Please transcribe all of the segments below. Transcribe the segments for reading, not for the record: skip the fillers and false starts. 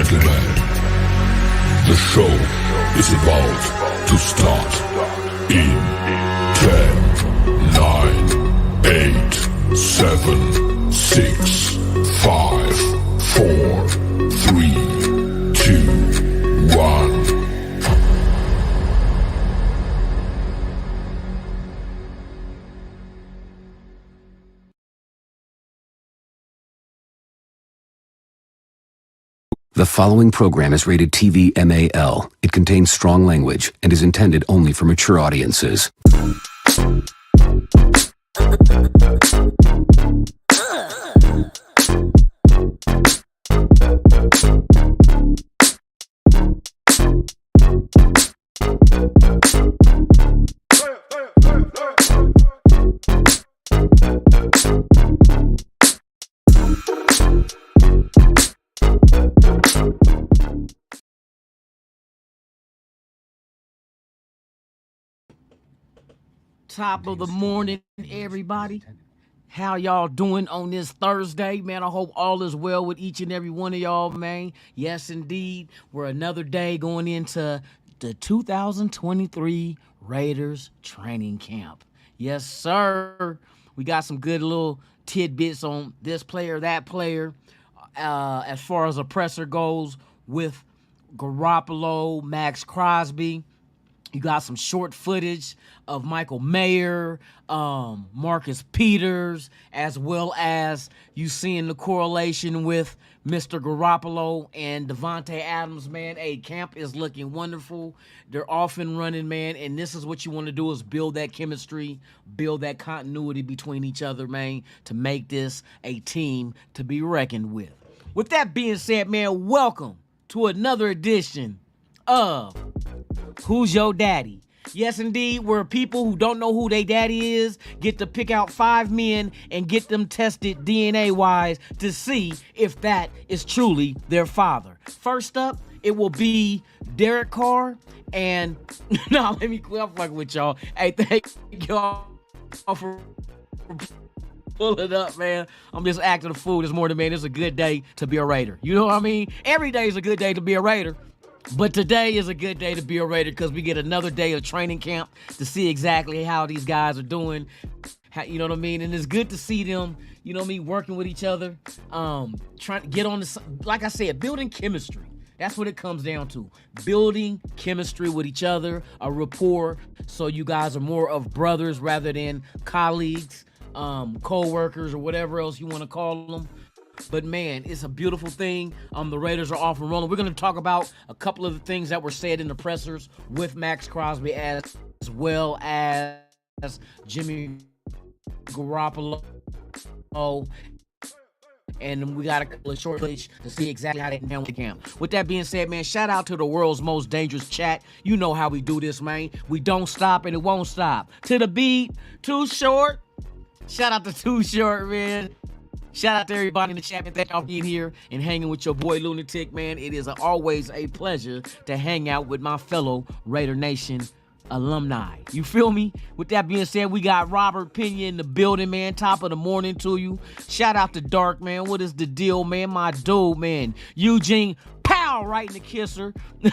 gentlemen, the show is about to start in 10, 9, 8, 7, 6, 5, 4, 3, 2, 1. The following program is rated TV MAL. It contains strong language and is intended only for mature audiences. Top of the morning, everybody. How y'all doing on this Thursday, man? I hope all is well with each and every one of y'all, man. Yes, indeed. We're another day going into the 2023 Raiders training camp. Yes, sir. We got some good little tidbits on this player, that player. As far as a presser goes with Garoppolo, Max Crosby. You got some short footage of Michael Mayer, Marcus Peters, as well as you seeing the correlation with Mr. Garoppolo and Devontae Adams, man. Hey, camp is looking wonderful. They're off and running, man, and this is what you want to do is build that chemistry, build that continuity between each other, man, to make this a team to be reckoned with. With that being said, man, welcome to another edition of Who's Your Daddy? Yes, indeed, where people who don't know who their daddy is get to pick out 5 men and get them tested DNA-wise to see if that is truly their father. First up, it will be Derek Carr, and no, let me quit. I'm fucking with y'all. Hey, thank y'all for pulling up, man. I'm just acting a fool this morning, man. It's a good day to be a Raider. You know what I mean? Every day is a good day to be a Raider. But today is a good day to be a Raider because we get another day of training camp to see exactly how these guys are doing. You know what I mean? And it's good to see them, you know what I mean, working with each other, trying to get on the, like I said, building chemistry. That's what it comes down to. Building chemistry with each other, a rapport, so you guys are more of brothers rather than colleagues, co-workers, or whatever else you want to call them. But, man, it's a beautiful thing. The Raiders are off and rolling. We're going to talk about a couple of the things that were said in the pressers with Max Crosby as well as Jimmy Garoppolo. And we got a couple of short footage to see exactly how they handle the camp. With that being said, man, shout out to the world's most dangerous chat. You know how we do this, man. We don't stop and it won't stop. To the beat, Too Short. Shout out to Too Short, man. Shout out to everybody in the chat, man. Thank y'all for being here and hanging with your boy Lunatic, man. It is always a pleasure to hang out with my fellow Raider Nation alumni. You feel me? With that being said, we got Robert Pena in the building, man. Top of the morning to you. Shout out to Dark, man. What is the deal, man? My dude, man. Eugene Powell right in the kisser. You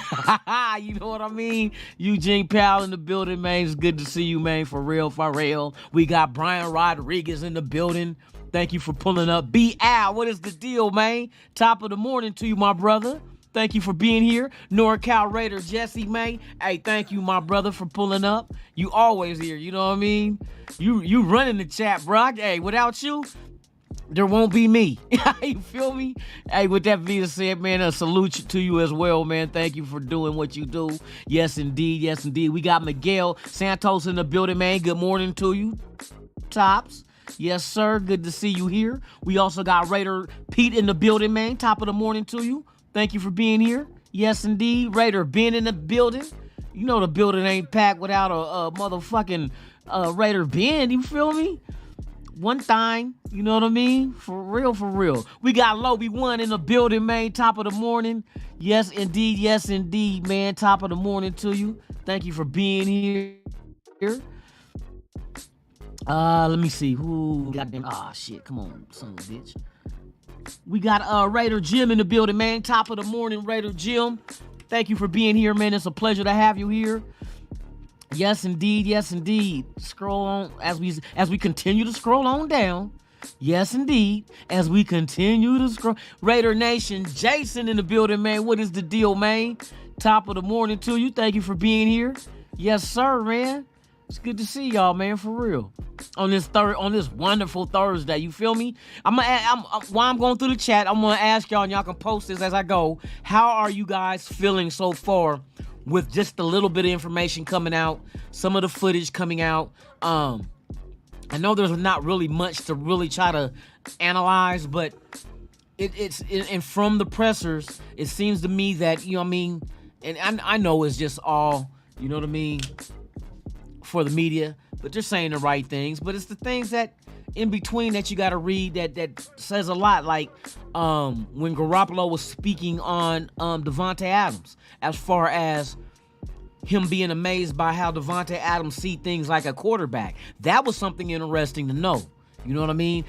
know what I mean? Eugene Powell in the building, man. It's good to see you, man. For real, for real. We got Brian Rodriguez in the building. Thank you for pulling up. B. Al, what is the deal, man? Top of the morning to you, my brother. Thank you for being here. NorCal Raider Jesse, man. Hey, thank you, my brother, for pulling up. You always here, you know what I mean? You running the chat, bro. Hey, without you, there won't be me. You feel me? Hey, with that being said, man, a salute to you as well, man. Thank you for doing what you do. Yes, indeed. Yes, indeed. We got Miguel Santos in the building, man. Good morning to you. Tops. Yes, sir. Good to see you here. We also got Raider Pete in the building, man. Top of the morning to you. Thank you for being here. Yes, indeed. Raider Ben in the building. You know the building ain't packed without a motherfucking Raider Ben. You feel me? One time. You know what I mean? For real, for real. We got Lobie One in the building, man. Top of the morning. Yes, indeed. Yes, indeed, man. Top of the morning to you. Thank you for being here. Let me see. Who goddamn shit. Come on, son of a bitch. We got Raider Jim in the building, man. Top of the morning, Raider Jim. Thank you for being here, man. It's a pleasure to have you here. Yes, indeed. Yes, indeed. Scroll on as we continue to scroll on down. Yes, indeed. As we continue to scroll. Raider Nation, Jason in the building, man. What is the deal, man? Top of the morning to you. Thank you for being here. Yes, sir, man. It's good to see y'all, man, for real. On this wonderful Thursday, you feel me? While I'm going through the chat, I'm gonna ask y'all, and y'all can post this as I go. How are you guys feeling so far with just a little bit of information coming out, some of the footage coming out? I know there's not really much to really try to analyze, but and from the pressers, it seems to me that, you know what I mean, and I know it's just all, you know what I mean, for the media, but they're saying the right things. But it's the things that in between that you got to read that says a lot. Like when Garoppolo was speaking on Davante Adams, as far as him being amazed by how Davante Adams see things like a quarterback. That was something interesting to know. You know what I mean?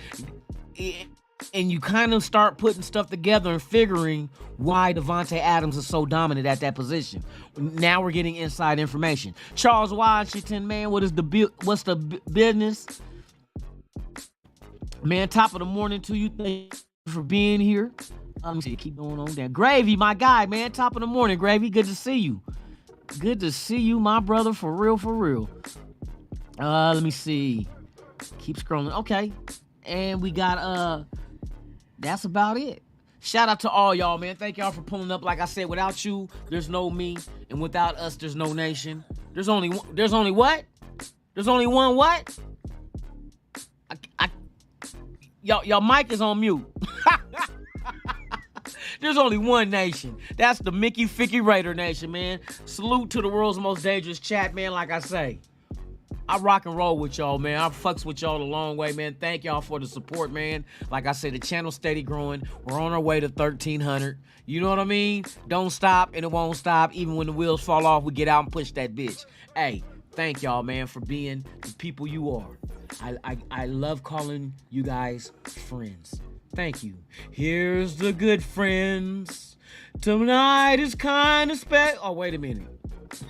And you kind of start putting stuff together and figuring why Davante Adams is so dominant at that position. Now we're getting inside information. Charles Washington, man, what's the business? Man, top of the morning to you. Thank you for being here. Let me see, keep going on down. Gravy, my guy, man, top of the morning, Gravy. Good to see you. Good to see you, my brother, for real, for real. Let me see. Keep scrolling. Okay. And we got that's about it. Shout out to all y'all, man. Thank y'all for pulling up. Like I said, without you, there's no me, and without us, there's no nation. There's only what? There's only one what? Y'all mic is on mute. There's only one nation. That's the Mickey Ficky Raider Nation, man. Salute to the world's most dangerous chat, man. Like I say, I rock and roll with y'all, man. I fucks with y'all a long way, man. Thank y'all for the support, man. Like I said, the channel's steady growing. We're on our way to 1,300. You know what I mean? Don't stop, and it won't stop. Even when the wheels fall off, we get out and push that bitch. Hey, thank y'all, man, for being the people you are. I love calling you guys friends. Thank you. Here's the good friends. Tonight is kind of special. Oh, wait a minute.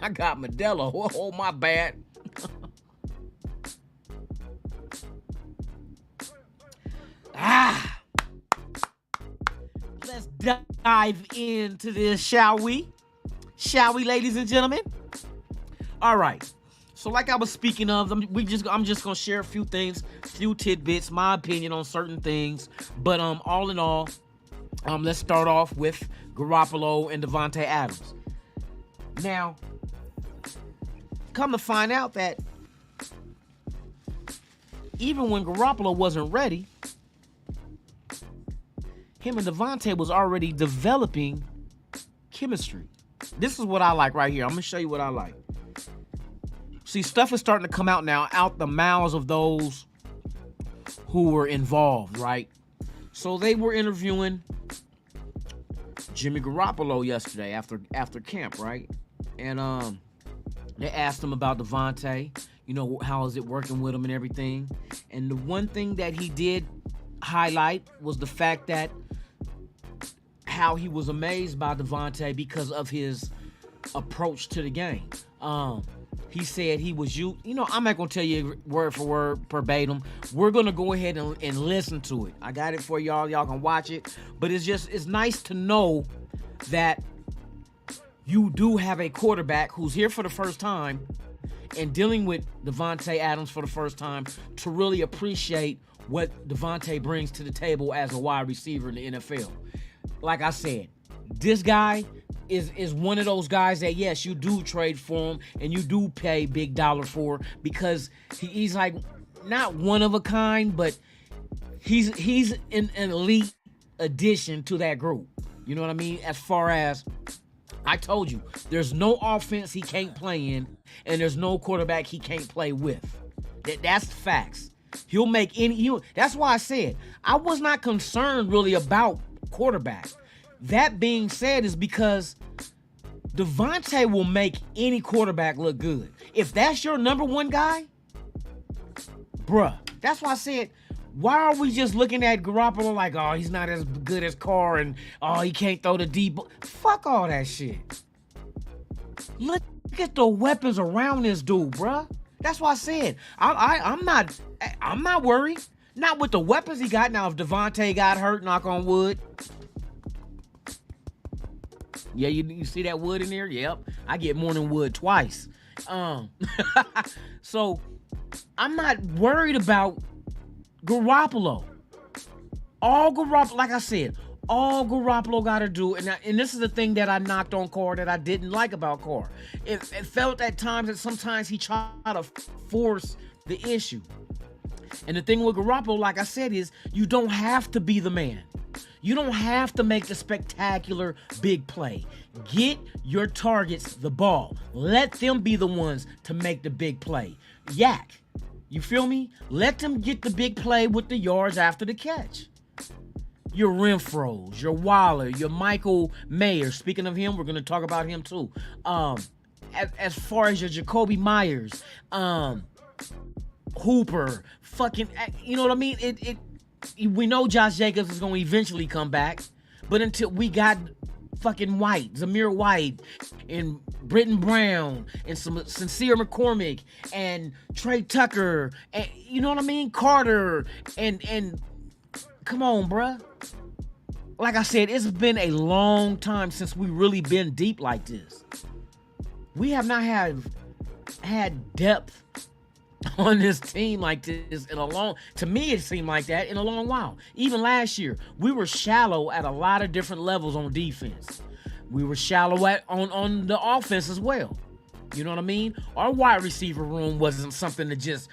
I got Modelo. Oh, my bad. Let's dive into this, shall we? Shall we, ladies and gentlemen? All right. So like I was speaking of, I'm just gonna share a few things, few tidbits, my opinion on certain things. But all in all, let's start off with Garoppolo and Davante Adams. Now, come to find out that even when Garoppolo wasn't ready, him and Davante was already developing chemistry. This is what I like right here. I'm gonna show you what I like. See, stuff is starting to come out now, out the mouths of those who were involved, right? So they were interviewing Jimmy Garoppolo yesterday after camp, right? And they asked him about Davante, you know, how is it working with him and everything. And the one thing that he did highlight was the fact that how he was amazed by Davante because of his approach to the game. He said he was you know, I'm not going to tell you word for word, verbatim. We're going to go ahead and listen to it. I got it for y'all. Y'all can watch it. But it's nice to know that you do have a quarterback who's here for the first time and dealing with Davante Adams for the first time to really appreciate what Davante brings to the table as a wide receiver in the NFL. Like I said, this guy is one of those guys that, yes, you do trade for him and you do pay big dollar for, because he's like not one of a kind, but he's an elite addition to that group. You know what I mean? As far as I told you, there's no offense he can't play in, and there's no quarterback he can't play with. That's the facts. He'll make any. That's why I said I was not concerned really about quarterback. That being said, is because Davante will make any quarterback look good. If that's your number one guy, bruh, that's why I said Why are we just looking at Garoppolo like, oh, he's not as good as Carr and oh, he can't throw the deep? Fuck all that shit. Look at the weapons around this dude, bruh. That's why I said I'm not worried. Not with the weapons he got. Now, if Devontae got hurt, knock on wood. Yeah, you see that wood in there? Yep. I get more than wood twice. So I'm not worried about Garoppolo. All Garoppolo, like I said, all Garoppolo got to do, and this is the thing that I knocked on Carr that I didn't like about Carr. It felt at times that sometimes he tried to force the issue. And the thing with Garoppolo, like I said, is you don't have to be the man. You don't have to make the spectacular big play. Get your targets the ball. Let them be the ones to make the big play. Yak. You feel me? Let them get the big play with the yards after the catch. Your Renfros, your Waller, your Michael Mayer. Speaking of him, we're going to talk about him too. As far as your Jacoby Myers, Hooper, fucking, you know what I mean? We know Josh Jacobs is going to eventually come back, but until we got fucking White, Zamir White, and Britton Brown, and some Sincere McCormick, and Trey Tucker, and you know what I mean? Carter, and come on, bruh. Like I said, it's been a long time since we really been deep like this. We have not had depth on this team like this in a long, to me it seemed like that in a long while. Even last year, we were shallow at a lot of different levels on defense. We were shallow on the offense as well. You know what I mean? Our wide receiver room wasn't something to just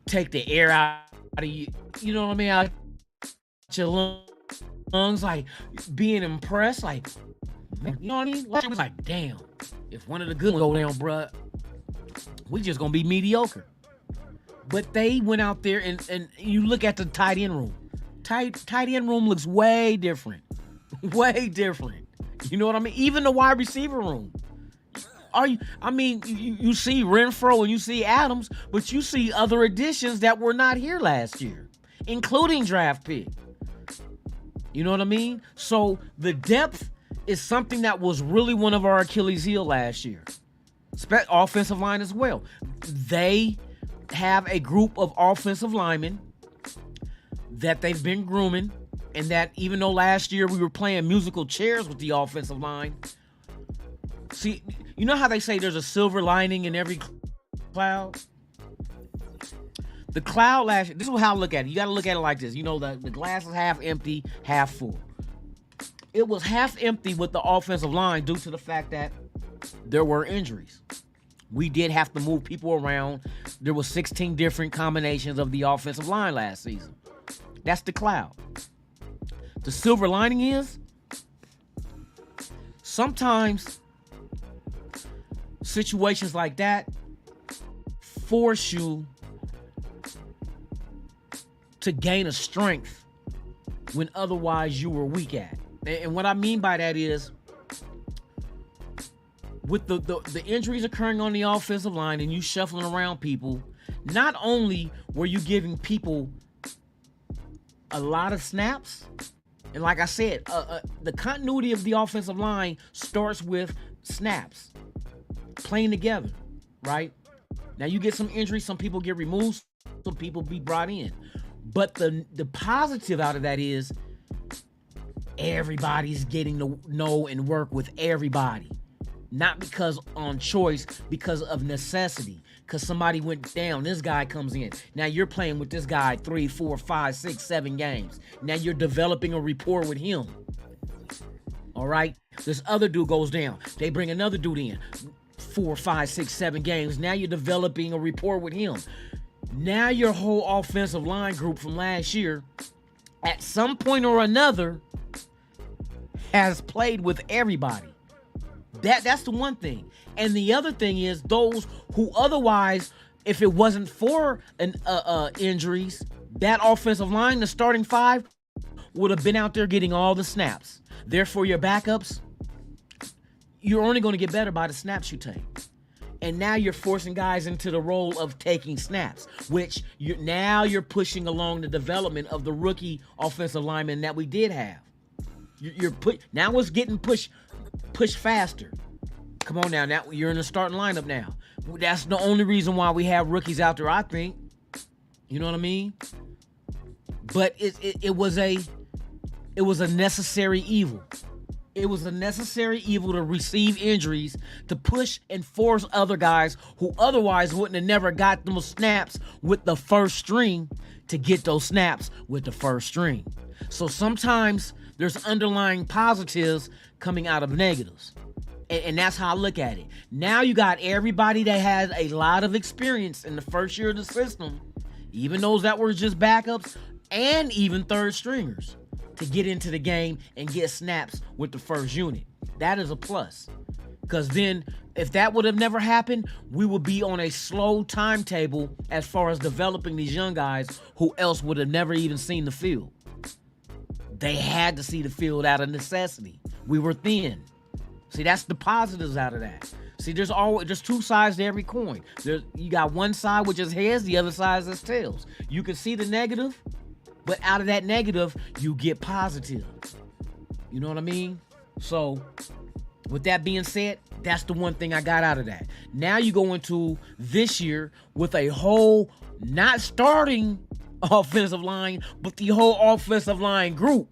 take the air out of you know what I mean, out your lungs, like being impressed, like, you know what I mean? Like, damn, if one of the good ones go down, bruh, we just gonna be mediocre. But they went out there and you look at the tight end room. Tight end room looks way different. Way different. You know what I mean? Even the wide receiver room. You see Renfro and you see Adams, but you see other additions that were not here last year, including draft pick. You know what I mean? So the depth is something that was really one of our Achilles heel last year. Offensive line as well. They have a group of offensive linemen that they've been grooming, and that even though last year we were playing musical chairs with the offensive line, see, you know how they say there's a silver lining in every cloud? The cloud last year, this is how I look at it. You got to look at it like this. You know, the glass is half empty, half full. It was half empty with the offensive line due to the fact that there were injuries. We did have to move people around. There were 16 different combinations of the offensive line last season. That's the cloud. The silver lining is sometimes situations like that force you to gain a strength when otherwise you were weak at. And what I mean by that is, with the injuries occurring on the offensive line and you shuffling around people, not only were you giving people a lot of snaps, and like I said, the continuity of the offensive line starts with snaps, playing together, right? Now you get some injuries, some people get removed, some people be brought in. But the positive out of that is everybody's getting to know and work with everybody. Not because on choice, because of necessity. Because somebody went down, this guy comes in. Now you're playing with this guy 3, 4, 5, 6, 7 games. Now you're developing a rapport with him. All right? This other dude goes down. They bring another dude in. 4, 5, 6, 7 games. Now you're developing a rapport with him. Now your whole offensive line group from last year, at some point or another, has played with everybody. That's the one thing. And the other thing is those who otherwise, if it wasn't for injuries, that offensive line, the starting 5, would have been out there getting all the snaps. Therefore, your backups, you're only going to get better by the snaps you take. And now you're forcing guys into the role of taking snaps, which you're pushing along the development of the rookie offensive lineman that we did have. Now it's getting pushed faster. Come on now you're in the starting lineup now. That's the only reason why we have rookies out there, I think. You know what I mean? But it was a necessary evil. It was a necessary evil to receive injuries, to push and force other guys who otherwise wouldn't have never got those snaps with the first string to get those snaps with the first string. So sometimes there's underlying positives coming out of negatives. And that's how I look at it. Now you got everybody that has a lot of experience in the first year of the system, even those that were just backups and even third stringers, to get into the game and get snaps with the first unit. That is a plus. Because then, if that would have never happened, we would be on a slow timetable as far as developing these young guys who else would have never even seen the field. They had to see the field out of necessity. We were thin. See, that's the positives out of that. See, there's two sides to every coin. You got one side which is heads, the other side is tails. You can see the negative, but out of that negative, you get positive. You know what I mean? So, with that being said, that's the one thing I got out of that. Now you go into this year with a whole, not starting offensive line, but the whole offensive line group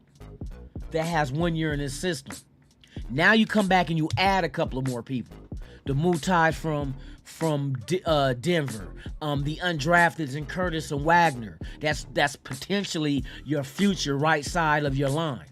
that has 1 year in this system. Now you come back and you add a couple of more people. The Mutai from Denver, the undrafteds in Curtis and Wagner. That's potentially your future right side of your line.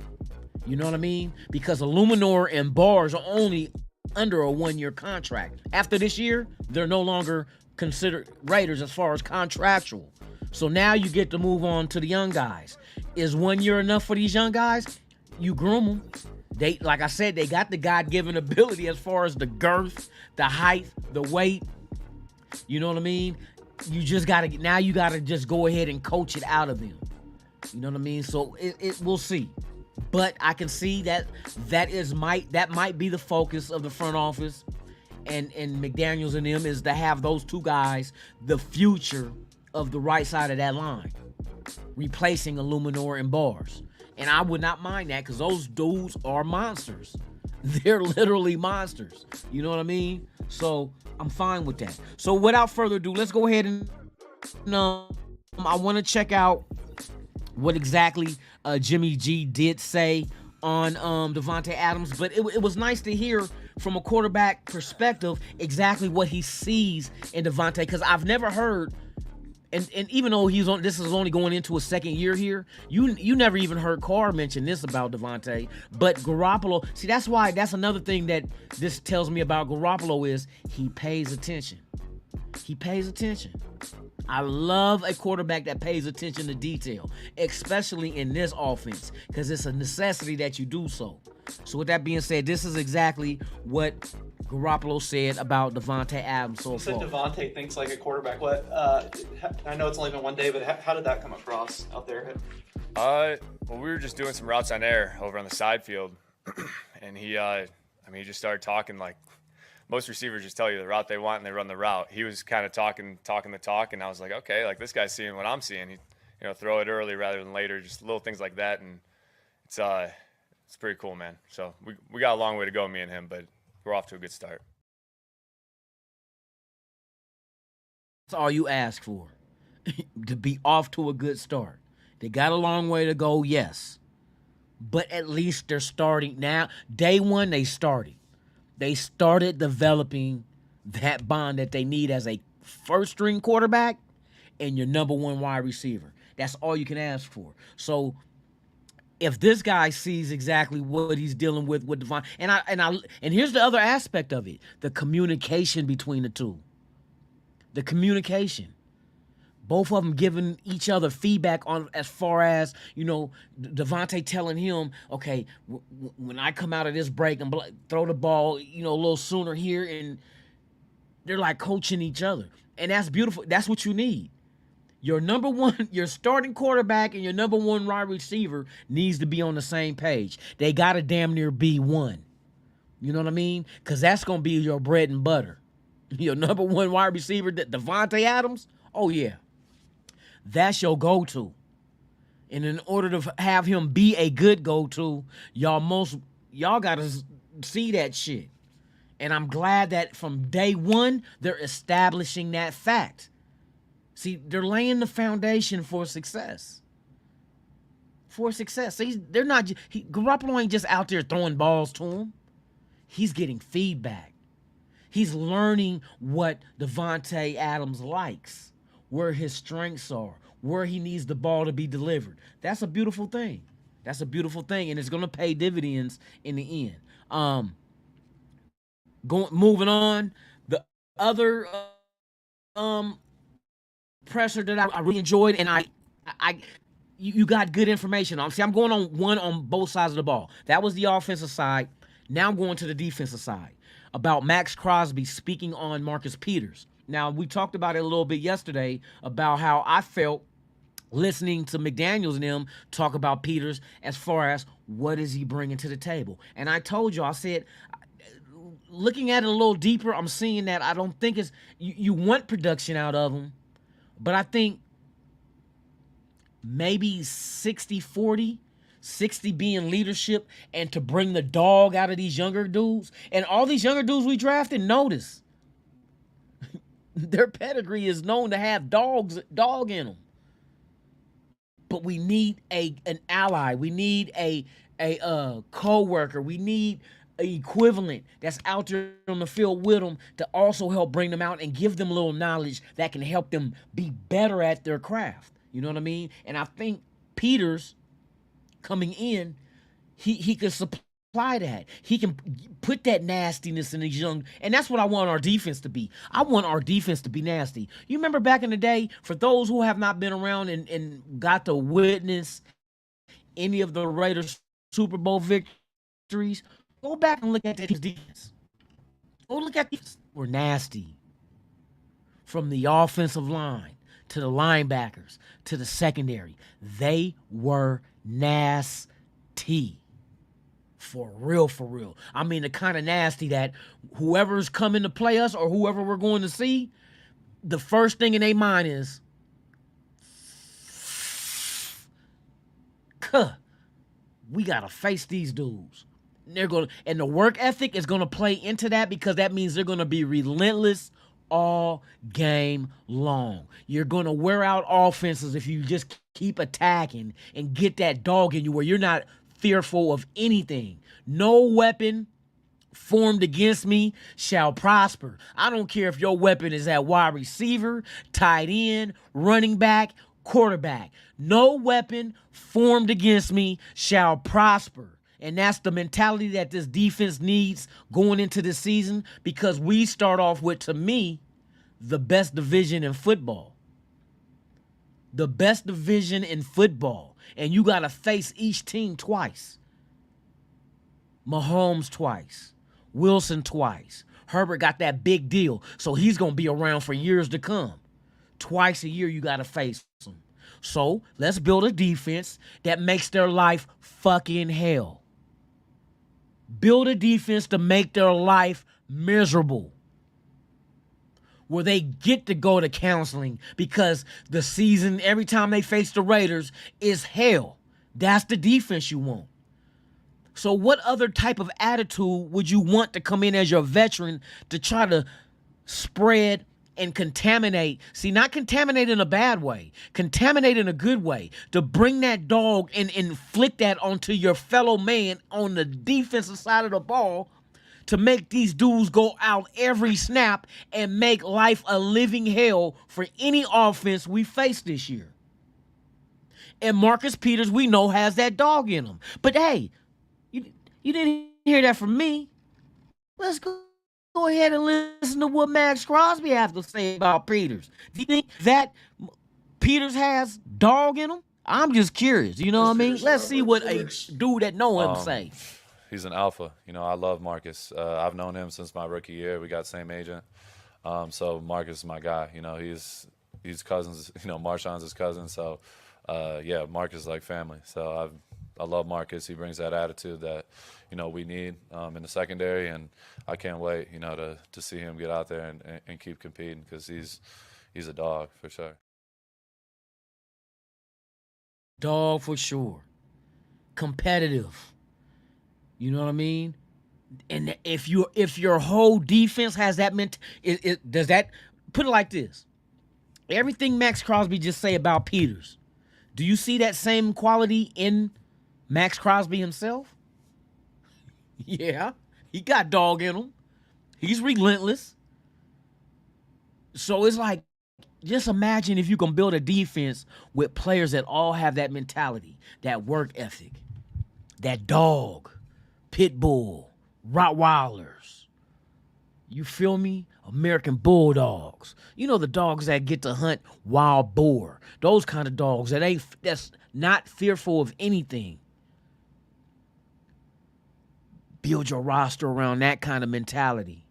You know what I mean? Because Illuminor and Bars are only under a 1 year contract. After this year, they're no longer considered Raiders as far as contractual. So now you get to move on to the young guys. Is 1 year enough for these young guys? You groom them. They, like I said, they got the God-given ability as far as the girth, the height, the weight. You know what I mean? You just gotta just go ahead and coach it out of them. You know what I mean? So we'll see. But I can see that might be the focus of the front office and McDaniels and them, is to have those two guys the future of the right side of that line, replacing Illuminor and Bars. And I would not mind that, because those dudes are monsters. They're literally monsters. You know what I mean? So I'm fine with that. So without further ado, let's go ahead and I want to check out what exactly Jimmy G did say on Davante Adams. But it was nice to hear from a quarterback perspective exactly what he sees in Davante, because I've never heard. And even though this is only going into a second year here, you never even heard Carr mention this about Davante. But Garoppolo, see, that's another thing that this tells me about Garoppolo, is he pays attention. He pays attention. I love a quarterback that pays attention to detail, especially in this offense, because it's a necessity that you do so. So with that being said, this is exactly what Garoppolo said about Davante Adams so far. You said Davante thinks like a quarterback. What? I know it's only been 1 day, but how did that come across out there? Well, we were just doing some routes on air over on the side field, and he just started talking like most receivers just tell you the route they want and they run the route. He was kind of talking the talk, and I was like, okay, like this guy's seeing what I'm seeing. He, throw it early rather than later, just little things like that, and it's pretty cool, man. So we got a long way to go, me and him, but we're off to a good start. That's all you ask for, to be off to a good start. They got a long way to go, yes. But at least they're starting now. Day one, they started. They started developing that bond that they need as a first-string quarterback and your number one wide receiver. That's all you can ask for. So if this guy sees exactly what he's dealing with Devon, and here's the other aspect of it, the communication between the two. The communication. Both of them giving each other feedback on as far as, Davante telling him, okay, when I come out of this break and throw the ball, a little sooner here, and they're like coaching each other. And that's beautiful. That's what you need. Your number one, your starting quarterback and your number one wide receiver needs to be on the same page. They got to damn near be one. You know what I mean? Because that's going to be your bread and butter. your number one wide receiver, Devontae Adams, oh yeah, that's your go-to. And in order to have him be a good go-to, y'all gotta see that shit. And I'm glad that from day one they're establishing that fact. See, they're laying the foundation for success. See, they're not. Garoppolo ain't just out there throwing balls to him. He's getting feedback. He's learning what Devontae Adams likes, where his strengths are, where he needs the ball to be delivered. That's a beautiful thing. And it's gonna pay dividends in the end. Moving on, the other presser that I really enjoyed, and you got good information on. See, I'm going on one on both sides of the ball. That was the offensive side. Now I'm going to the defensive side about Max Crosby speaking on Marcus Peters. Now, we talked about it a little bit yesterday about how I felt listening to McDaniels and them talk about Peters as far as what is he bringing to the table. And I told you, I said, looking at it a little deeper, I'm seeing that I don't think it's you want production out of him, but I think maybe 60-40, 60 being leadership and to bring the dog out of these younger dudes. And all these younger dudes we drafted, notice, their pedigree is known to have dog in them. But we need an ally. We need a co-worker. We need an equivalent that's out there on the field with them to also help bring them out and give them a little knowledge that can help them be better at their craft. You know what I mean? And I think Peters coming in, he can supply that. He can put that nastiness in these young, and that's what I want our defense to be. I want our defense to be nasty. You remember back in the day, for those who have not been around and got to witness any of the Raiders Super Bowl victories, go back and look at that defense. Go look at these. We're nasty. From the offensive line to the linebackers, to the secondary. They were nasty. For real. I mean, the kind of nasty that whoever's coming to play us or whoever we're going to see, the first thing in their mind is, we got to face these dudes. And the work ethic is going to play into that because that means they're going to be relentless all game long. You're going to wear out offenses if you just keep attacking and get that dog in you where you're not fearful of anything. No weapon formed against me shall prosper. I don't care if your weapon is at wide receiver, tight end, running back, quarterback. No weapon formed against me shall prosper. And that's the mentality that this defense needs going into the season because we start off with, to me, the best division in football. The best division in football. And you got to face each team twice. Mahomes twice. Wilson twice. Herbert got that big deal, so he's going to be around for years to come. Twice a year you got to face them. So let's build a defense that makes their life fucking hell. Build a defense to make their life miserable. Where they get to go to counseling because the season, every time they face the Raiders, is hell. That's the defense you want. So what other type of attitude would you want to come in as your veteran to try to spread and contaminate? See, not contaminate in a bad way, contaminate in a good way, to bring that dog and inflict that onto your fellow man on the defensive side of the ball to make these dudes go out every snap and make life a living hell for any offense we face this year. And Marcus Peters, we know, has that dog in him. But hey, you didn't hear that from me. Let's go ahead and listen to what Max Crosby has to say about Peters. Do you think that Peters has dog in him? I'm just curious. You know what I mean? Let's see what a dude that know him say. He's an alpha. You know, I love Marcus. I've known him since my rookie year. We got same agent. So Marcus is my guy. You know, he's cousins. You know, Marshawn's his cousin. So, yeah, Marcus is like family. So I love Marcus. He brings that attitude that, we need in the secondary, and I can't wait, to see him get out there and keep competing because he's a dog for sure. Dog for sure. Competitive. You know what I mean? And if your whole defense has that does that, put it like this. Everything Max Crosby just say about Peters, do you see that same quality in Max Crosby himself? Yeah, he got dog in him. He's relentless. So it's like, just imagine if you can build a defense with players that all have that mentality, that work ethic, that dog, pit bull, Rottweilers. You feel me? American Bulldogs. You know, the dogs that get to hunt wild boar. Those kind of dogs that's not fearful of anything. Build your roster around that kind of mentality.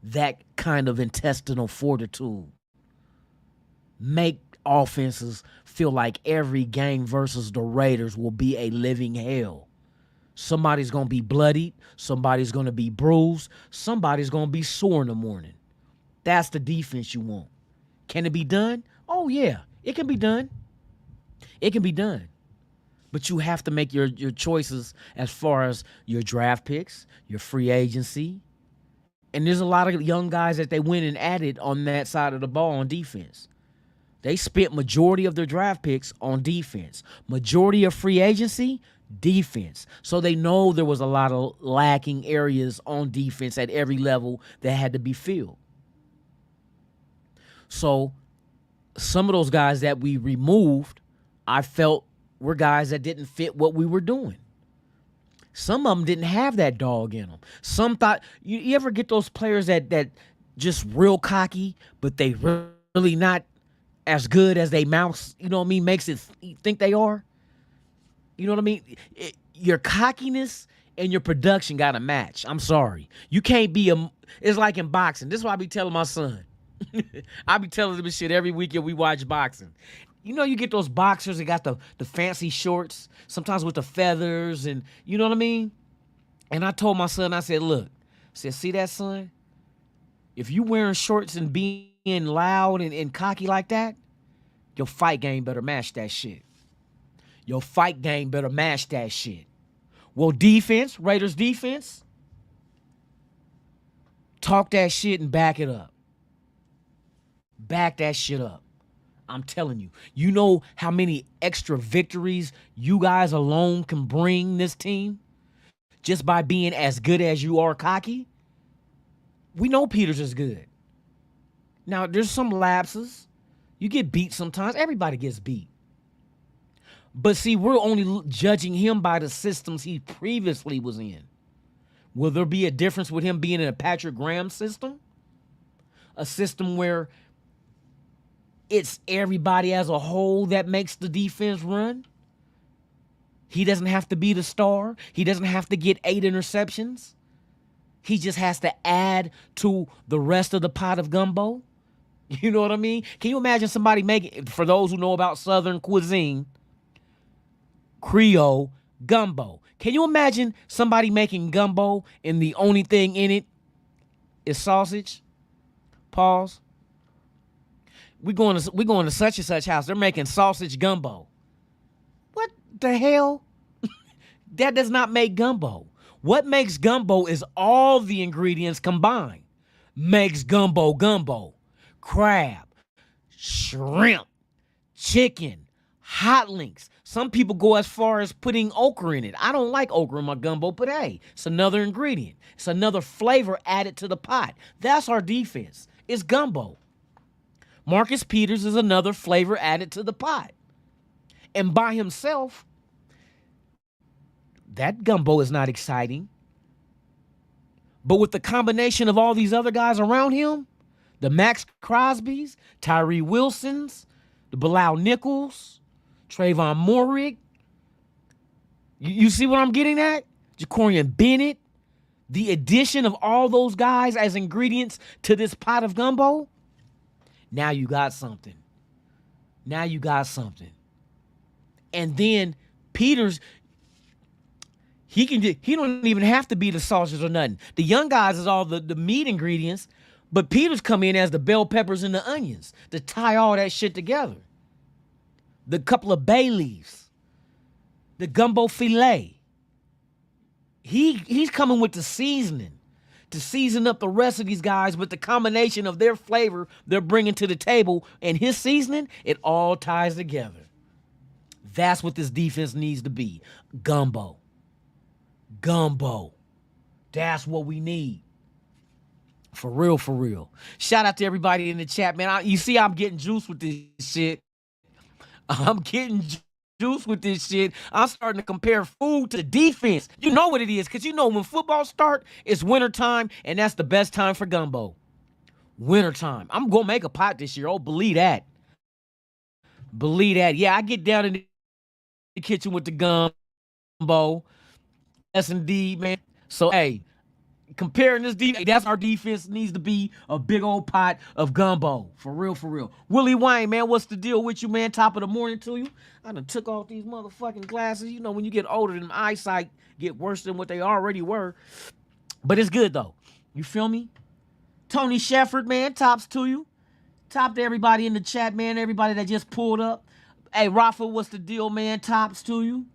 That kind of intestinal fortitude. Make offenses feel like every game versus the Raiders will be a living hell. Somebody's going to be bloodied. Somebody's going to be bruised. Somebody's going to be sore in the morning. That's the defense you want. Can it be done? Oh, yeah. It can be done. It can be done. But you have to make your choices as far as your draft picks, your free agency. And there's a lot of young guys that they went and added on that side of the ball on defense. They spent majority of their draft picks on defense. Majority of free agency, defense. So they know there was a lot of lacking areas on defense at every level that had to be filled. So some of those guys that we removed, I felt were guys that didn't fit what we were doing. Some of them didn't have that dog in them. Some thought, you ever get those players that just real cocky, but they really not as good as they mouth, you know what I mean, makes it think they are? You know what I mean? Your cockiness and your production got to match. I'm sorry. You can't be it's like in boxing. This is what I be telling my son. I be telling him this shit every weekend we watch boxing. You know, you get those boxers that got the fancy shorts, sometimes with the feathers, and you know what I mean? And I told my son, I said, look, see that, son? If you wearing shorts and being loud and cocky like that, your fight game better match that shit. Your fight game better match that shit. Well, defense, Raiders defense, talk that shit and back it up. Back that shit up. I'm telling you. You know how many extra victories you guys alone can bring this team just by being as good as you are cocky? We know Peters is good. Now, there's some lapses. You get beat sometimes. Everybody gets beat. But see, we're only judging him by the systems he previously was in. Will there be a difference with him being in a Patrick Graham system? A system where it's everybody as a whole that makes the defense run? He doesn't have to be the star. He doesn't have to get 8 interceptions. He just has to add to the rest of the pot of gumbo. You know what I mean? Can you imagine somebody making, for those who know about Southern cuisine, Creole gumbo. Can you imagine somebody making gumbo and the only thing in it is sausage? Pause. We going to such and such house. They're making sausage gumbo. What the hell? That does not make gumbo. What makes gumbo is all the ingredients combined. Makes gumbo gumbo. Crab, shrimp, chicken, hot links. Some people go as far as putting okra in it. I don't like okra in my gumbo, but hey, it's another ingredient. It's another flavor added to the pot. That's our defense. It's gumbo. Marcus Peters is another flavor added to the pot. And by himself, that gumbo is not exciting. But with the combination of all these other guys around him, the Max Crosbys, Tyree Wilsons, the Bilal Nichols, Trayvon Moorick. You see what I'm getting at? Jacorian Bennett. The addition of all those guys as ingredients to this pot of gumbo. Now you got something. Now you got something. And then Peters, he don't even have to be the sausage or nothing. The young guys is all the meat ingredients, but Peters come in as the bell peppers and the onions to tie all that shit together. The couple of bay leaves, the gumbo filet. He's coming with the seasoning to season up the rest of these guys with the combination of their flavor they're bringing to the table and his seasoning. It all ties together. That's what this defense needs to be. Gumbo. That's what we need. For real, for real. Shout out to everybody in the chat, man. You see I'm getting juice with this shit. I'm getting juice with this shit. I'm starting to compare food to defense. You know what it is, because you know when football start, it's wintertime, and that's the best time for gumbo. Wintertime. I'm going to make a pot this year. Oh, believe that. Believe that. Yeah, I get down in the kitchen with the gumbo. S&D, man. So, hey, comparing this defense, that's our defense needs to be a big old pot of gumbo. For real, for real. Willie Wayne, man, what's the deal with you, man? Top of the morning to you. I done took off these motherfucking glasses. You know, when you get older, them eyesight get worse than what they already were. But it's good, though. You feel me? Tony Shefford, man, tops to you. Top to everybody in the chat, man. Everybody that just pulled up. Hey, Rafa, what's the deal, man? Tops to you.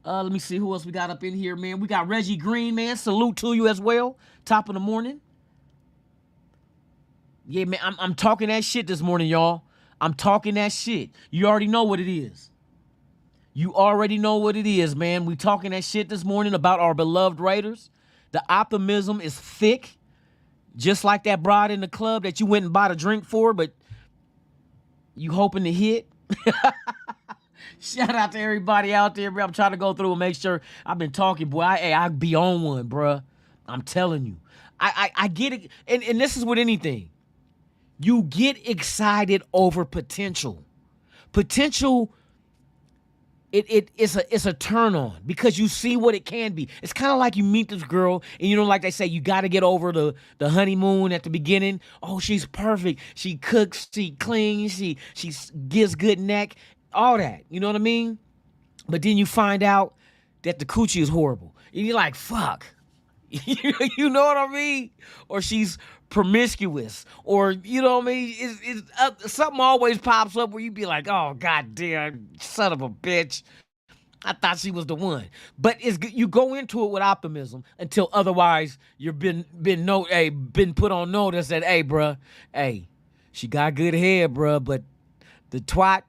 Let me see who else we got up in here, man. We got Reggie Green, man. Salute to you as well. Top of the morning. Yeah, man, I'm talking that shit this morning, y'all. I'm talking that shit. You already know what it is. You already know what it is, man. We talking that shit this morning about our beloved Raiders. The optimism is thick. Just like that broad in the club that you went and bought a drink for, but you hoping to hit. Shout out to everybody out there, bro. I'm trying to go through and make sure I've been talking, boy. I be on one, bro. I'm telling you. I get it. And this is with anything. You get excited over potential. Potential, it's a turn on because you see what it can be. It's kind of like you meet this girl and you know, like they say, you got to get over the honeymoon at the beginning. Oh, she's perfect. She cooks, she cleans, she gives good neck, all that. You know what I mean? But then you find out that the coochie is horrible. And you're like, fuck. You know what I mean? Or she's promiscuous. Or, you know what I mean? Something always pops up where you be like, oh, goddamn, son of a bitch. I thought she was the one. But you go into it with optimism until otherwise you've been put on notice that, hey, bruh, hey, she got good hair, bruh, but the twat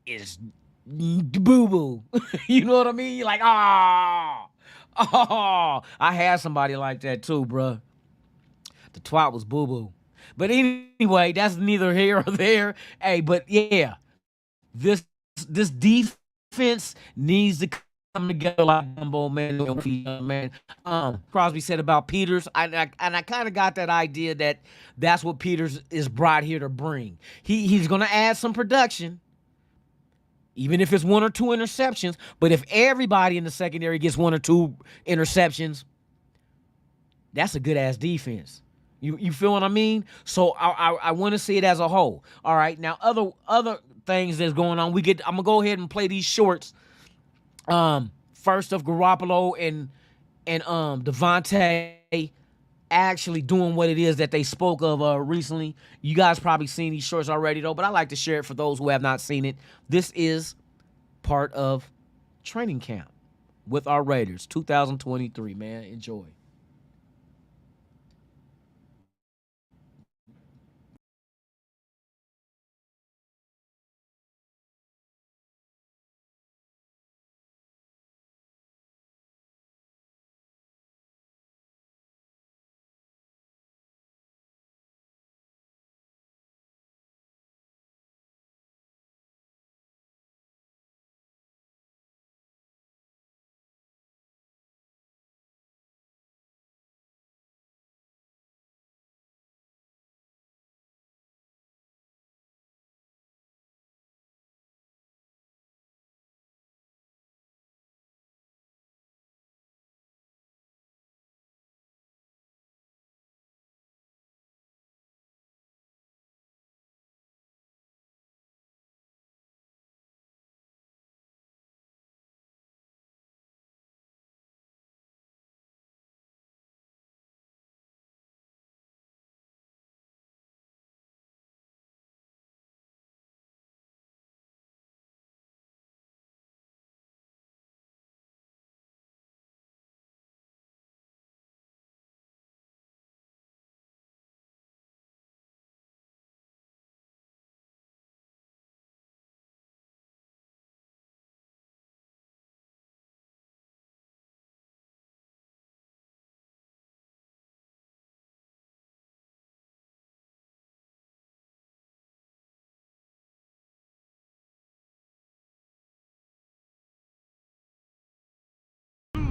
is boo-boo. You know what I mean? You're like, oh, I had somebody like that too, bruh. The twat was boo-boo. But anyway, that's neither here or there. Hey, but yeah, this defense needs to come together like gumbo, man. Crosby said about Peters, and I kind of got that idea that that's what Peters is brought here to bring. He's gonna add some production. Even if it's 1 or 2 interceptions, but if everybody in the secondary gets 1 or 2 interceptions, that's a good-ass defense. You feel what I mean? So I want to see it as a whole. All right, now other things that's going on. I'm gonna go ahead and play these shorts. First of Garoppolo and Devontae actually doing what it is that they spoke of recently. You guys probably seen these shorts already though, but I like to share it for those who have not seen it. This is part of training camp with our Raiders 2023, man. Enjoy.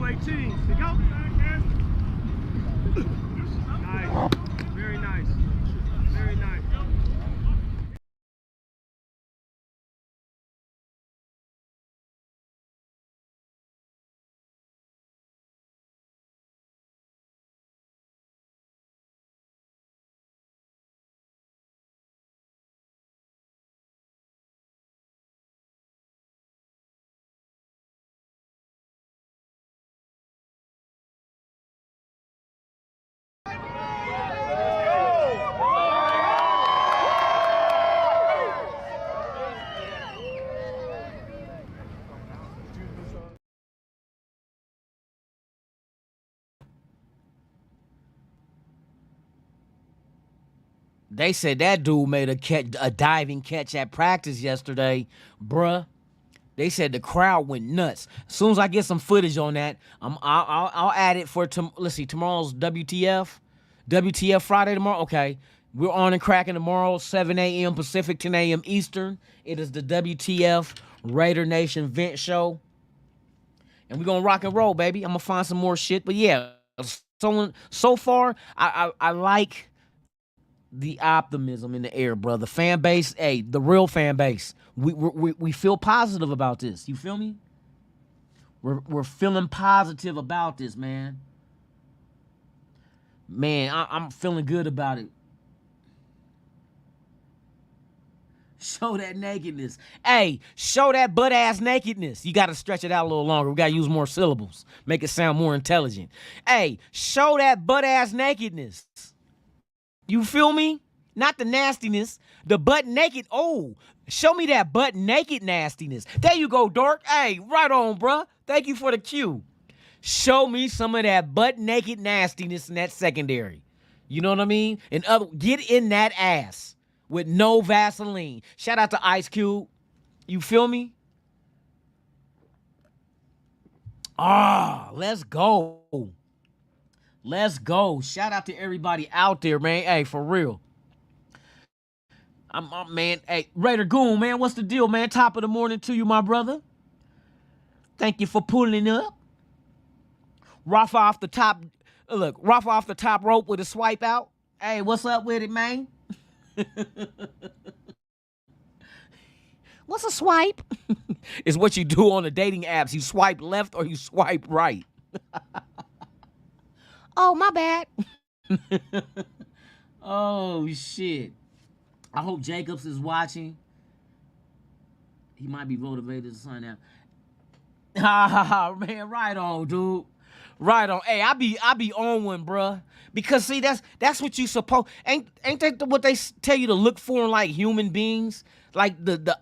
heavyweight teams. Go. Nice. Very nice. Very nice. They said that dude made a diving catch at practice yesterday, bruh. They said the crowd went nuts. As soon as I get some footage on that, I'll add it for let's see, tomorrow's WTF Friday tomorrow. Okay, we're on and cracking tomorrow, 7 a.m. Pacific, 10 a.m. Eastern. It is the WTF Raider Nation Vent Show, and we're gonna rock and roll, baby. I'm gonna find some more shit, but yeah, so far I like the optimism in the air, brother. Fan base, hey, the real fan base. We feel positive about this. You feel me? We're feeling positive about this, man. Man, I'm feeling good about it. Show that nakedness. Hey, show that butt ass nakedness. You got to stretch it out a little longer. We got to use more syllables. Make it sound more intelligent. Hey, show that butt ass nakedness. You feel me? Not the nastiness, the butt naked. Oh, show me that butt naked nastiness. There you go, Dork. Hey, right on, bruh. Thank you for the cue. Show me some of that butt naked nastiness in that secondary. You know what I mean? Get in that ass with no Vaseline. Shout out to Ice Cube. You feel me? Let's go. Let's go. Shout out to everybody out there, man. Hey, for real. Man. Hey, Raider Goon, man. What's the deal, man? Top of the morning to you, my brother. Thank you for pulling up. Rafa off the top. Look, Rafa off the top rope with a swipe out. Hey, what's up with it, man? What's a swipe? It's what you do on the dating apps. You swipe left or you swipe right. Oh, my bad. Oh, shit. I hope Jacobs is watching. He might be motivated to sign out. Man, right on, dude. Right on. Hey, I be on one, bruh. Because see, that's what you supposed. Ain't that what they tell you to look for in like human beings? Like the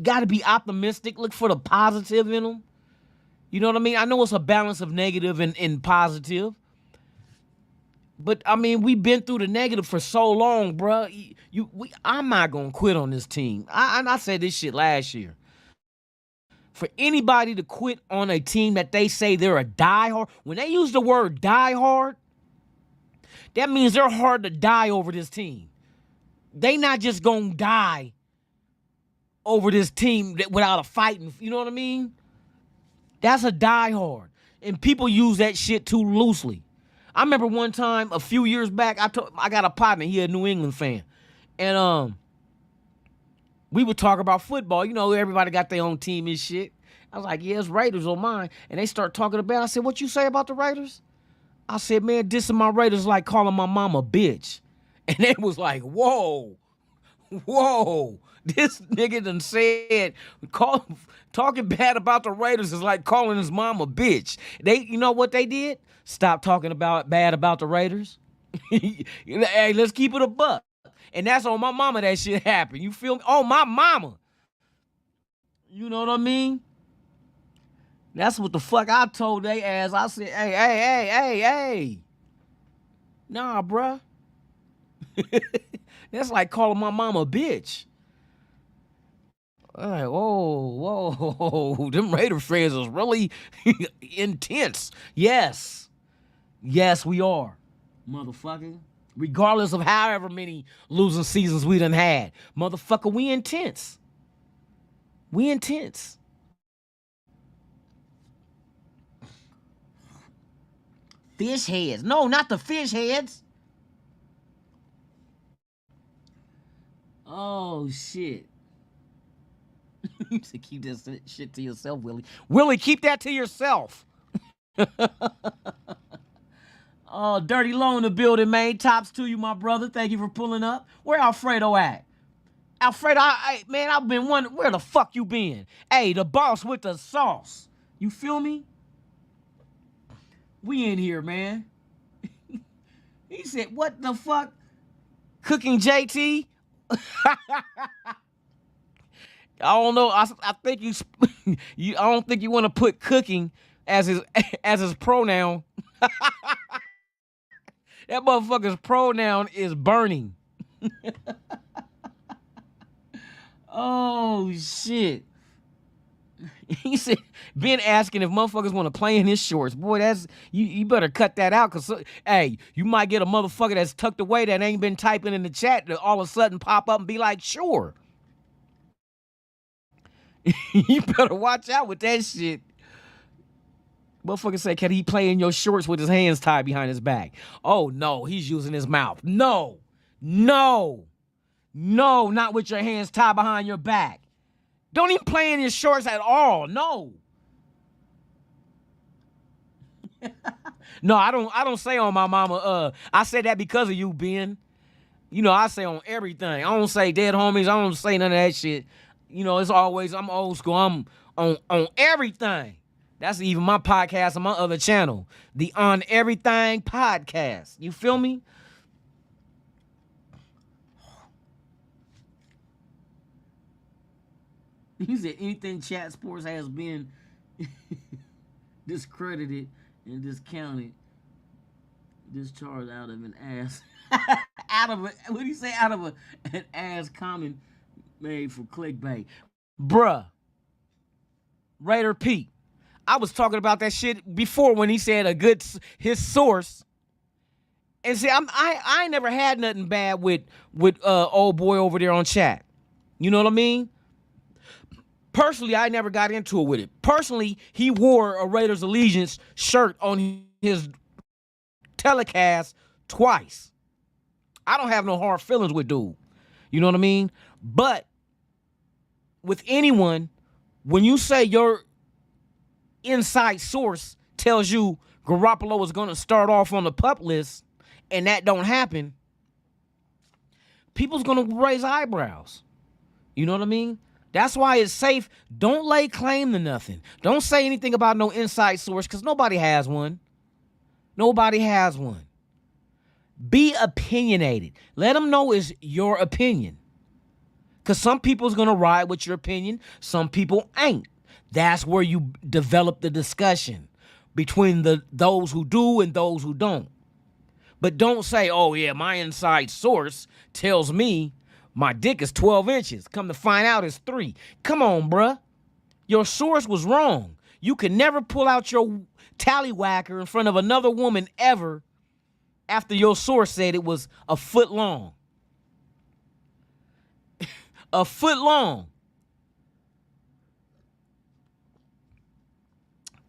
gotta be optimistic. Look for the positive in them. You know what I mean? I know it's a balance of negative and positive. But I mean, we've been through the negative for so long, bro. I'm not gonna quit on this team. I said this shit last year. For anybody to quit on a team that they say they're a diehard, when they use the word diehard, that means they're hard to die over this team. They not just gonna die over this team without a fighting. You know what I mean? That's a diehard, and people use that shit too loosely. I remember one time a few years back, I got a partner, he a New England fan. And we would talk about football. You know, everybody got their own team and shit. I was like, yeah, it's Raiders on mine. And they start talking about it. I said, what you say about the Raiders? I said, man, dissing my Raiders like calling my mom a bitch. And they was like, whoa. This nigga done said, talking bad about the Raiders is like calling his mom a bitch. You know what they did? Stop talking bad about the Raiders. Hey, let's keep it a buck. And that's on my mama that shit happened. You feel me? Oh, my mama. You know what I mean? That's what the fuck I told they ass. I said, hey. Nah, bruh. That's like calling my mama a bitch. All right, whoa. Them Raider fans is really intense. Yes, we are, motherfucker. Regardless of however many losing seasons we done had. Motherfucker, we intense. fish heads. No, not the fish heads. Oh, shit. You should keep this shit to yourself, Willie. Willie, keep that to yourself. Oh, Dirty Low in the building, man. Tops to you, my brother. Thank you for pulling up. Where Alfredo at? Alfredo, man, I've been wondering, where the fuck you been? Hey, the boss with the sauce. You feel me? We in here, man. He said, what the fuck? Cooking JT? I don't know. I think you I don't think you want to put cooking as his pronoun. That motherfucker's pronoun is burning. Oh shit. He said, been asking if motherfuckers want to play in his shorts. Boy, that's you better cut that out, cause hey, you might get a motherfucker that's tucked away that ain't been typing in the chat to all of a sudden pop up and be like, sure. You better watch out with that shit. Motherfucker say, can he play in your shorts with his hands tied behind his back? Oh no, he's using his mouth. No, not with your hands tied behind your back. Don't even play in your shorts at all. No. No, I don't say on my mama. I said that because of you, Ben. You know, I say on everything. I don't say dead homies. I don't say none of that shit. You know, it's always, I'm old school. I'm on everything. That's even my podcast on my other channel, the On Everything podcast. You feel me? He said anything chat sports has been discredited and discounted, discharged out of an ass. What do you say? Out of an ass comment made for clickbait. Bruh. Raider Pete. I was talking about that shit before when he said his source. And see, I ain't never had nothing bad with old boy over there on chat. You know what I mean? Personally, I never got into it with it. Personally, he wore a Raiders Allegiance shirt on his telecast twice. I don't have no hard feelings with dude. You know what I mean? But with anyone, when you say your inside source tells you Garoppolo is going to start off on the PUP list and that don't happen, people's going to raise eyebrows. You know what I mean? That's why it's safe. Don't lay claim to nothing. Don't say anything about no inside source because nobody has one. Nobody has one. Be opinionated. Let them know it's your opinion. Because some people's going to ride with your opinion. Some people ain't. That's where you develop the discussion between those who do and those who don't. But don't say, oh, yeah, my inside source tells me my dick is 12 inches. Come to find out it's 3. Come on, bruh. Your source was wrong. You can never pull out your tallywhacker in front of another woman ever after your source said it was a foot long. A foot long.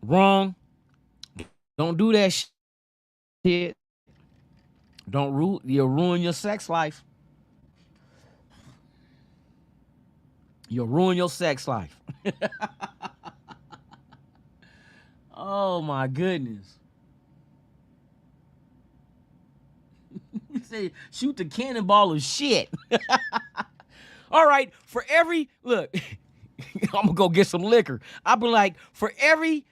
Wrong. Don't do that shit. You'll ruin your sex life. You'll ruin your sex life. Oh my goodness. You say shoot the cannonball of shit. All right, for every look, I'm gonna go get some liquor. I'll be like, for every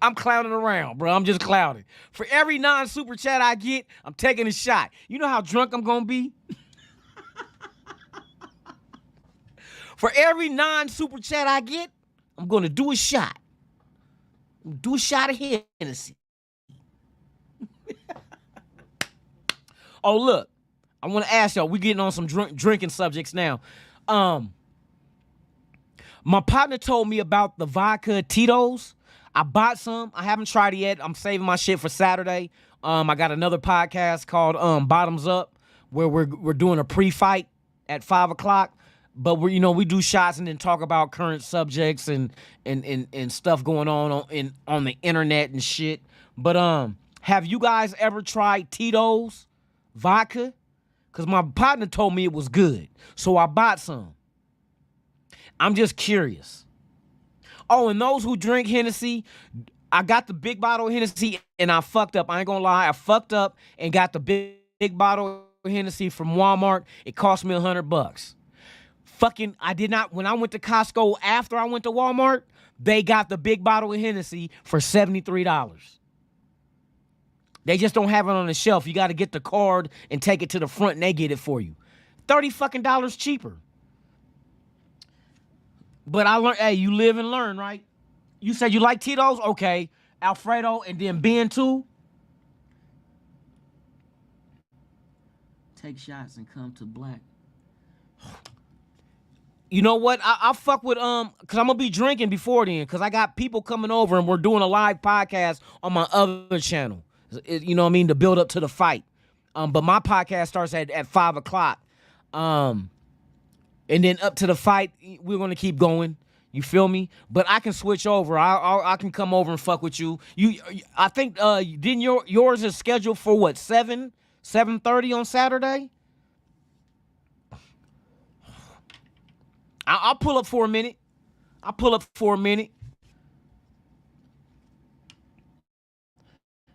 I'm clowning around, bro. I'm just clowning. For every non-super chat I get, I'm taking a shot. You know how drunk I'm gonna be? For every non-super chat I get, I'm gonna do a shot. Do a shot of Hennessy. Oh, look. I want to ask y'all, we getting on some drinking subjects now. My partner told me about the vodka Tito's. I bought some. I haven't tried it yet. I'm saving my shit for Saturday. I got another podcast called Bottoms Up where we're doing a pre-fight at 5 o'clock. but we do shots and then talk about current subjects and stuff going on the internet and shit. But have you guys ever tried Tito's vodka? Cause my partner told me it was good, so I bought some. I'm just curious. Oh, and those who drink Hennessy, I got the big bottle of Hennessy and I fucked up. I ain't gonna lie, I fucked up and got the big bottle of Hennessy from Walmart. It cost me $100. Fucking, I did not. When I went to Costco after I went to Walmart, they got the big bottle of Hennessy for $73. They just don't have it on the shelf. You got to get the card and take it to the front and they get it for you. $30 cheaper. But I learned, hey, you live and learn, right? You said you like Tito's? Okay. Alfredo and then Ben too. Take shots and come to black. You know what? I'll fuck with, cause I'm gonna be drinking before then, cause I got people coming over and we're doing a live podcast on my other channel. You know what I mean? To build up to the fight. But my podcast starts at 5:00. And then up to the fight, we're gonna keep going. You feel me? But I can switch over. I can come over and fuck with you. I think didn't yours is scheduled for what, 7:30 on Saturday? I'll pull up for a minute.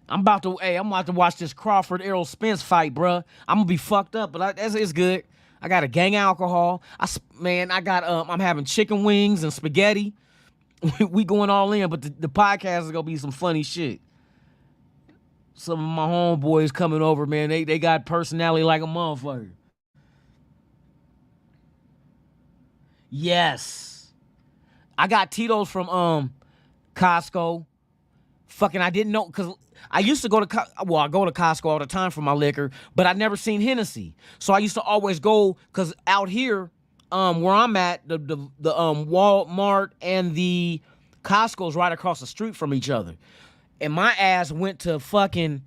I'm about to watch this Crawford Errol Spence fight, bruh. I'm gonna be fucked up, but it's good. I got a gang of alcohol. I'm having chicken wings and spaghetti. We going all in, but the podcast is gonna be some funny shit. Some of my homeboys coming over, man. They got personality like a motherfucker. Yes. I got Tito's from Costco. Fucking, I didn't know, because I used to go to, I go to Costco all the time for my liquor, but I never seen Hennessy. So I used to always go, because out here, where I'm at, the Walmart and the Costco's right across the street from each other. And my ass went to fucking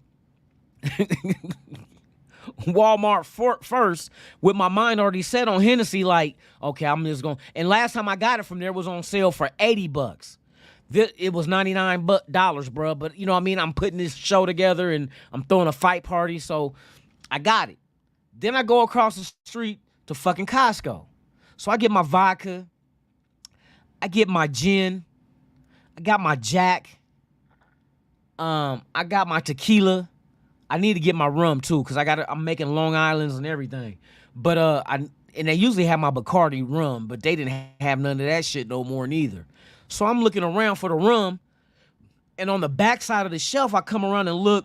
Walmart first with my mind already set on Hennessy, like, okay, I'm just going. And last time I got it from there was on sale for $80. It was $99, bro. But you know what I mean? I'm putting this show together and I'm throwing a fight party, so I got it. Then I go across the street to fucking Costco. So I get my vodka. I get my gin. I got my Jack. I got my tequila. I need to get my rum too, because I'm making Long Islands and everything. But and they usually have my Bacardi rum, but they didn't have none of that shit no more neither. So I'm looking around for the rum, and on the back side of the shelf, I come around and look,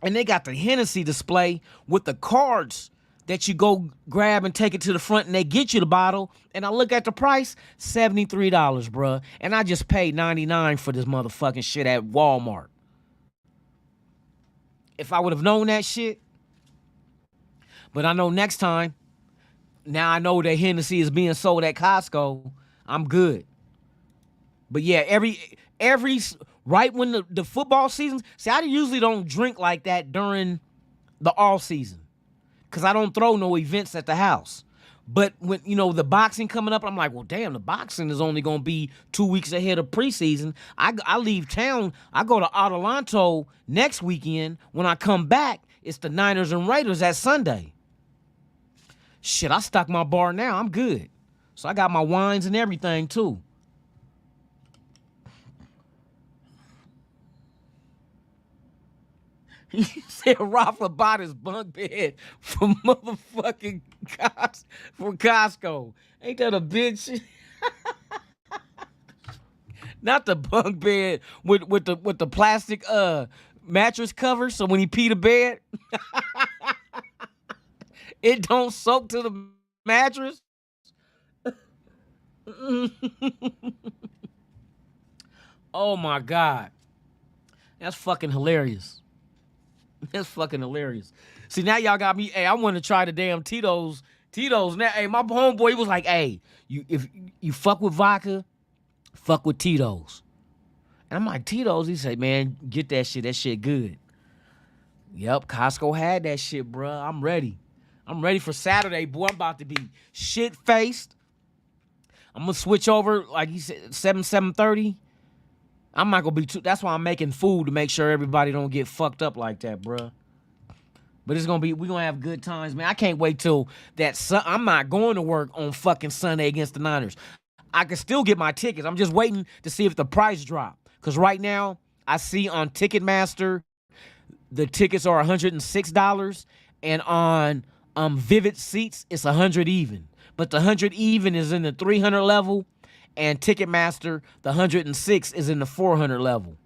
and they got the Hennessy display with the cards that you go grab and take it to the front, and they get you the bottle. And I look at the price, $73, bruh. And I just paid $99 for this motherfucking shit at Walmart. If I would have known that shit, but I know next time, now I know that Hennessy is being sold at Costco, I'm good. But yeah, every right when the football season, see, I usually don't drink like that during the off season, because I don't throw no events at the house. But when, the boxing coming up, I'm like, well, damn, the boxing is only going to be 2 weeks ahead of preseason. I leave town. I go to Adelanto next weekend. When I come back, it's the Niners and Raiders that Sunday. Shit, I stock my bar now. I'm good. So I got my wines and everything, too. He said Rafa bought his bunk bed from motherfucking Costco. Ain't that a bitch? Not the bunk bed with the plastic mattress cover, so when he pee the bed, it don't soak to the mattress. Oh my God. That's fucking hilarious. That's fucking hilarious. See, now y'all got me. Hey, I want to try the damn Tito's. Now, hey, my homeboy, he was like, hey, if you fuck with vodka, fuck with Tito's. And I'm like, Tito's? He said, man, get that shit. That shit good. Yep, Costco had that shit, bruh. I'm ready. I'm ready for Saturday, boy. I'm about to be shit-faced. I'm going to switch over, like he said, 7:30. I'm not going to be too... That's why I'm making food to make sure everybody don't get fucked up like that, bruh. But it's going to be... We're going to have good times, man. I can't wait till that... I'm not going to work on fucking Sunday against the Niners. I can still get my tickets. I'm just waiting to see if the price drop. Because right now, I see on Ticketmaster, the tickets are $106. And on Vivid Seats, it's 100 even. But the 100 even is in the 300 level. And Ticketmaster, the 106 is in the 400 level.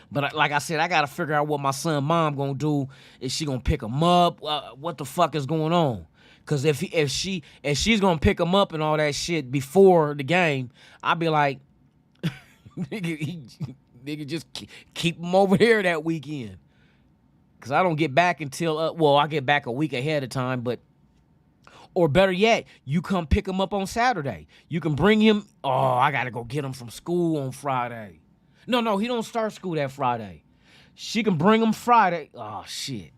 But like I said, I got to figure out what my son mom going to do. Is she going to pick him up? What the fuck is going on? Because if she's going to pick him up and all that shit before the game, I'll be like, nigga, just keep him over here that weekend. Because I don't get back until, I get back a week ahead of time, but, or better yet, you come pick him up on Saturday. You can bring him, I got to go get him from school on Friday. No, he don't start school that Friday. She can bring him Friday. Oh, shit.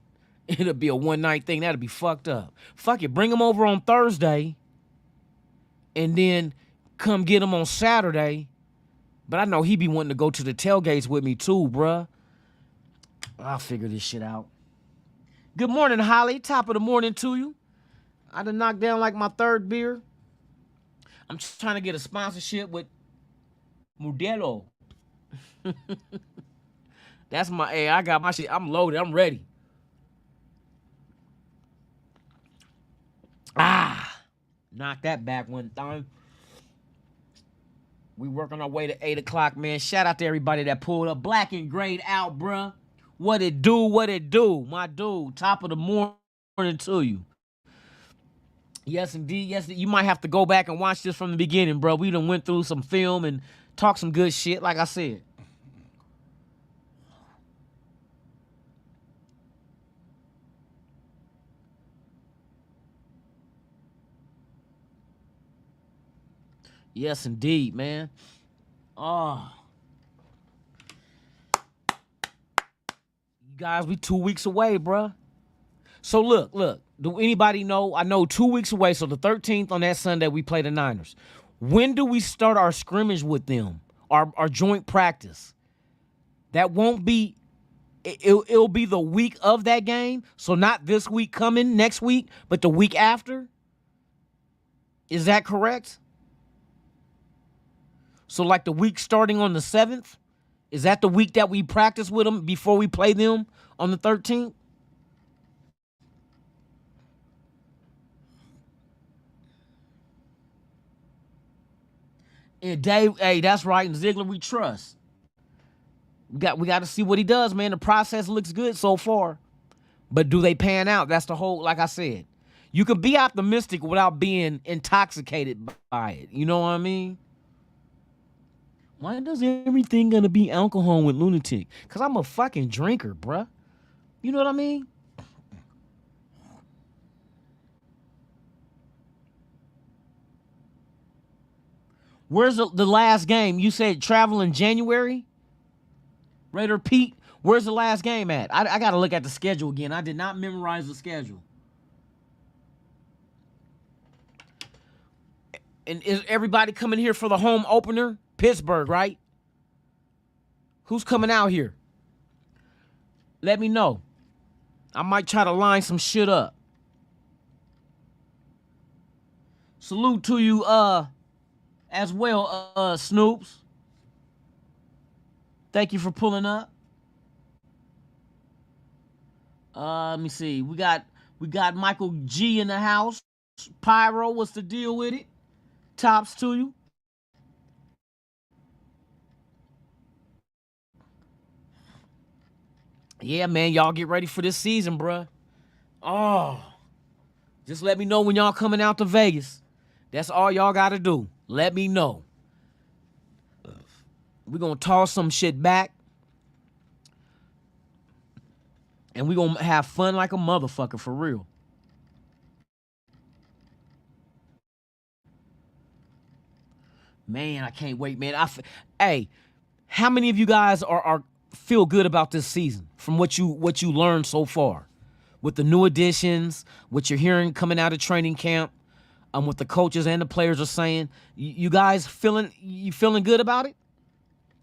It'll be a one-night thing. That'll be fucked up. Fuck it, bring him over on Thursday and then come get him on Saturday. But I know he be wanting to go to the tailgates with me too, bruh. I'll figure this shit out. Good morning, Holly. Top of the morning to you. I done knocked down like my third beer. I'm just trying to get a sponsorship with Modelo. That's my, I got my shit. I'm loaded. I'm ready. Knock that back one time. We working our way to 8 o'clock, man. Shout out to everybody that pulled up. Black and grayed out, bruh. What it do? My dude. Top of the morning to you. Yes, indeed. Yes, you might have to go back and watch this from the beginning, bro. We done went through some film and talked some good shit, like I said. Yes, indeed, man. Oh. You guys, we 2 weeks away, bruh. So look. Do anybody know? I know 2 weeks away, so the 13th on that Sunday, we play the Niners. When do we start our scrimmage with them? Our joint practice? That won't be... It'll be the week of that game. So not this week coming, next week, but the week after? Is that correct? So like the week starting on the 7th? Is that the week that we practice with them before we play them on the 13th? And Dave, hey, that's right. And Ziegler, we trust. We got to see what he does, man. The process looks good so far. But do they pan out? That's the whole, like I said. You can be optimistic without being intoxicated by it. You know what I mean? Why does everything gonna be alcohol with lunatic? Because I'm a fucking drinker, bruh. You know what I mean? Where's the last game? You said travel in January? Raider Pete, where's the last game at? I got to look at the schedule again. I did not memorize the schedule. And is everybody coming here for the home opener? Pittsburgh, right? Who's coming out here? Let me know. I might try to line some shit up. Salute to you, as well, Snoops. Thank you for pulling up. Let me see. We got Michael G in the house. Pyro, what's the deal with it? Tops to you. Yeah, man, y'all get ready for this season, bruh. Oh, just let me know when y'all coming out to Vegas. That's all y'all got to do. Let me know. We're going to toss some shit back. And we're going to have fun like a motherfucker, for real. Man, I can't wait, man. Hey, how many of you guys are feel good about this season from what you learned so far? with the new additions, what you're hearing coming out of training camp, what the coaches and the players are saying, you guys feeling good about it?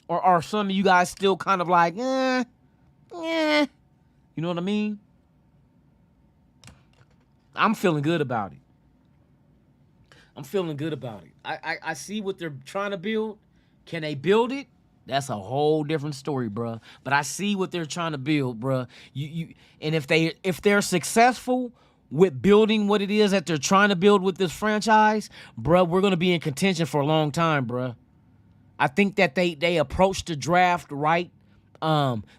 Or are some of you guys still kind of like, you know what I mean? I'm feeling good about it. I'm feeling good about it. I see what they're trying to build. Can they build it? That's a whole different story, bruh. But I see what they're trying to build, bruh. And if they're successful with building what it is that they're trying to build with this franchise, bruh, we're gonna be in contention for a long time, bruh. I think that they approached the draft right.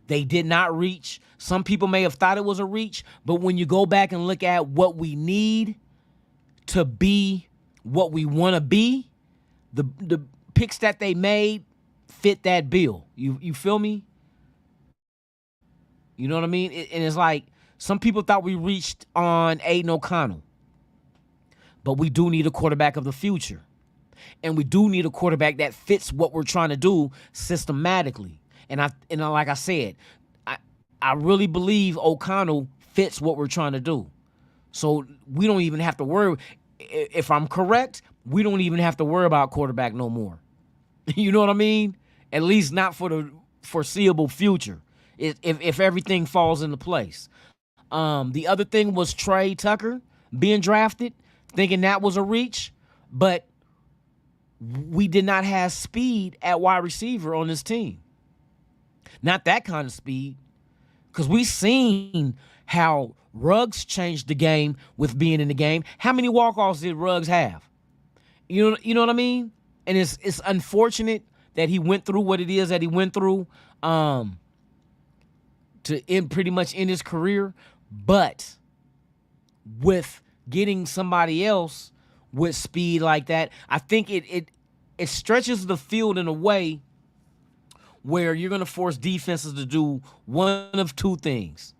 They did not reach. Some people may have thought it was a reach, but when you go back and look at what we need to be what we want to be, the picks that they made fit that bill. You feel me? You know what I mean? And it's like some people thought we reached on Aiden O'Connell, but we do need a quarterback of the future. And we do need a quarterback that fits what we're trying to do systematically. And like I said, I really believe O'Connell fits what we're trying to do. So we don't even have to worry. If I'm correct, we don't even have to worry about quarterback no more. You know what I mean? At least not for the foreseeable future. If everything falls into place. The other thing was Trey Tucker being drafted, thinking that was a reach, but we did not have speed at wide receiver on this team. Not that kind of speed. Because we seen how Ruggs changed the game with being in the game. How many walk-offs did Ruggs have? You know what I mean? And it's unfortunate that he went through what it is that he went through to end pretty much in his career. But with getting somebody else with speed like that, I think it stretches the field in a way where you're going to force defenses to do one of two things.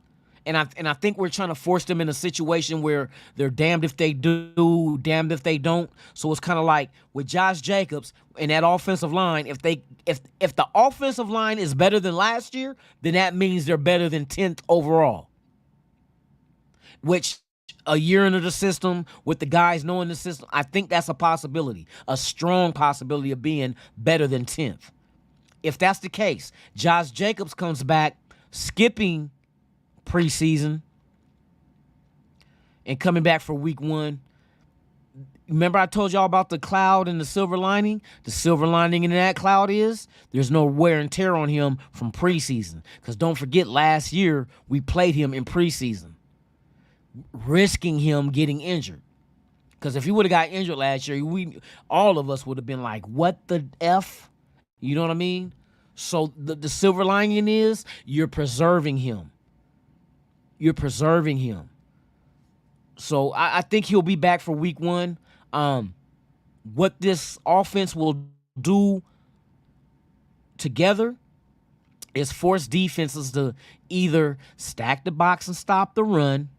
And I think we're trying to force them in a situation where they're damned if they do, damned if they don't. So it's kind of like with Josh Jacobs and that offensive line, if the offensive line is better than last year, then that means they're better than 10th overall. Which a year into the system, with the guys knowing the system, I think that's a possibility, a strong possibility of being better than 10th. If that's the case, Josh Jacobs comes back skipping preseason and coming back for week 1. Remember I told y'all about the cloud and the silver lining? The silver lining in that cloud is there's no wear and tear on him from preseason. Because don't forget, last year we played him in preseason, risking him getting injured. Because if he would have got injured last year, all of us would have been like, what the F? You know what I mean? So the silver lining is you're preserving him. You're preserving him. So I think he'll be back for week 1. What this offense will do together is force defenses to either stack the box and stop the run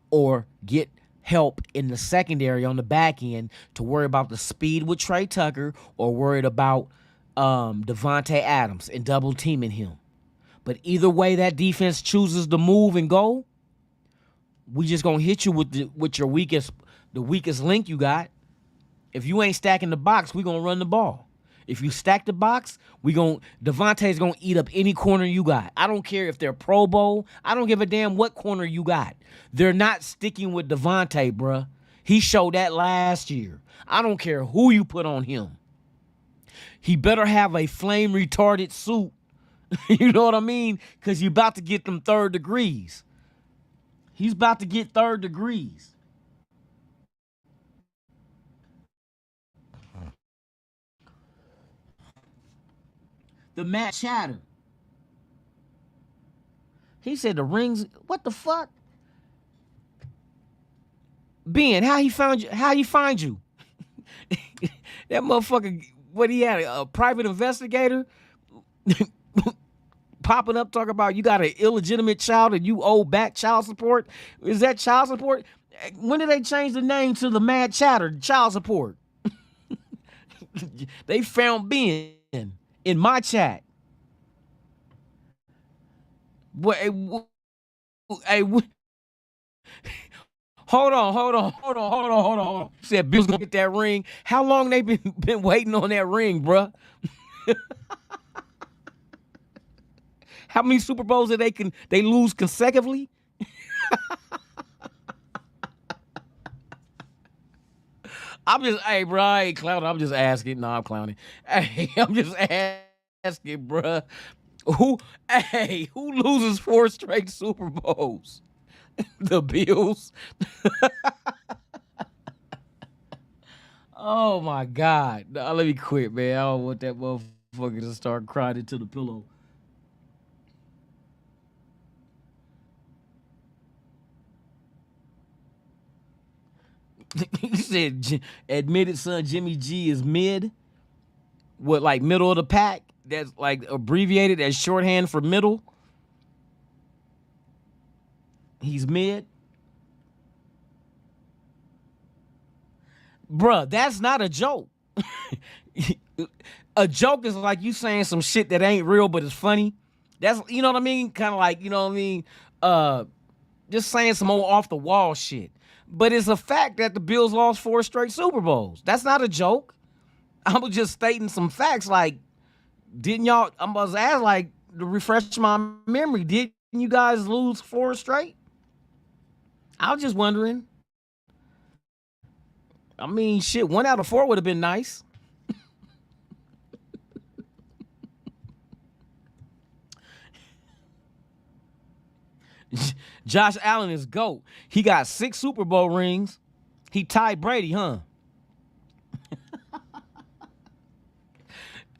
or get help in the secondary on the back end to worry about the speed with Trey Tucker or worried about Devontae Adams and double teaming him. But either way that defense chooses to move and go, we just gonna hit you with your weakest link you got. If you ain't stacking the box, we gonna run the ball. If you stack the box, Devontae's gonna eat up any corner you got. I don't care if they're Pro Bowl. I don't give a damn what corner you got. They're not sticking with Devontae, bruh. He showed that last year. I don't care who you put on him. He better have a flame retarded suit. You know what I mean? Because you're about to get them 3rd degrees. He's about to get 3rd degrees. The Matt Chatter. He said the rings. What the fuck? Ben, how he find you? How he find you? That motherfucker. What he had? A private investigator popping up talking about you got an illegitimate child and you owe back child support. Is that child support? When did they change the name to the Mad Chatter child support? They found Ben in my chat. Hey, hold on. Said Bills gonna get that ring. How long they been waiting on that ring, bruh? How many Super Bowls that they lose consecutively? Hey, bro, I ain't clowning. I'm just asking. No, I'm clowning. Hey, I'm just asking, bruh. Who loses 4 straight Super Bowls? The Bills. Oh my God. Nah, let me quit, man. I don't want that motherfucker to start crying into the pillow. He said, admitted son Jimmy G is mid. What, like middle of the pack? That's like abbreviated as shorthand for middle. He's mid. Bruh, that's not a joke. A joke is like you saying some shit that ain't real, but it's funny. That's, you know what I mean? Kind of like, you know what I mean? Just saying some old off the wall shit. But it's a fact that the Bills lost 4 straight Super Bowls. That's not a joke. I was just stating some facts. Like, didn't y'all? I was asked, like, to refresh my memory. Didn't you guys lose 4 straight? I was just wondering. I mean, shit, 1 out of 4 would have been nice. Josh Allen is GOAT. He got 6 Super Bowl rings. He tied Brady, huh?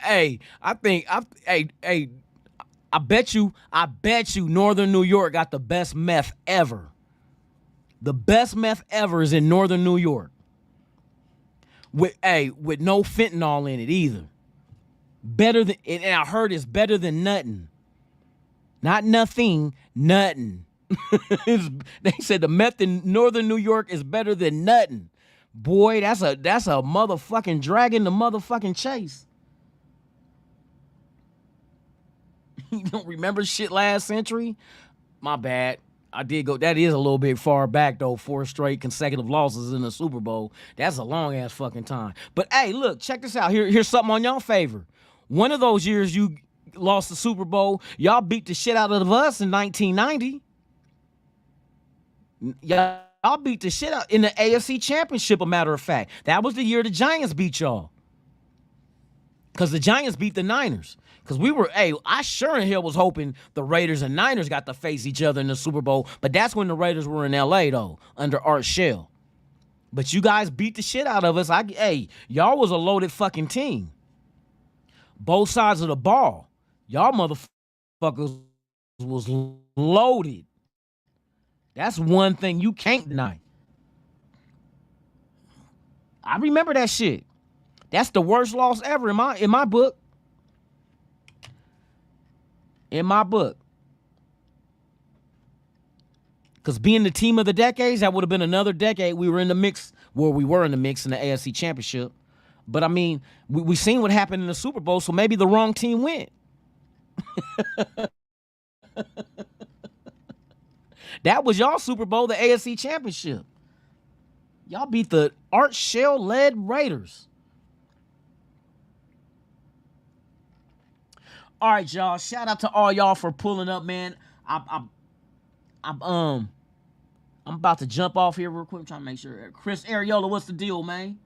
Hey, I bet you Northern New York got the best meth ever. The best meth ever is in Northern New York. With no fentanyl in it either. Better than, and I heard it's better than nothing. Not nothing, nothing. They said the meth in Northern New York is better than nothing. Boy, that's a motherfucking dragon to motherfucking chase. You don't remember shit last century? My bad. I did go. That is a little bit far back though. 4 straight consecutive losses in the Super Bowl. That's a long ass fucking time. But hey, look, check this out. Here's something on y'all favor. One of those years you lost the Super Bowl, y'all beat the shit out of us in 1990. Y'all beat the shit out in the AFC Championship, a matter of fact. That was the year the Giants beat y'all. Because the Giants beat the Niners. Because I sure in hell was hoping the Raiders and Niners got to face each other in the Super Bowl. But that's when the Raiders were in L.A., though, under Art Shell. But you guys beat the shit out of us. Y'all was a loaded fucking team. Both sides of the ball. Y'all motherfuckers was loaded. That's one thing you can't deny. I remember that shit. That's the worst loss ever in my book. In my book. Because being the team of the decades, that would have been another decade we were in the mix. Well, we were in the mix in the AFC Championship. But, I mean, we seen what happened in the Super Bowl, so maybe the wrong team went. That was y'all Super Bowl, the AFC Championship. Y'all beat the Art Shell-led Raiders. All right, y'all. Shout out to all y'all for pulling up, man. I'm about to jump off here real quick. I'm trying to make sure. Chris Ariola, what's the deal, man?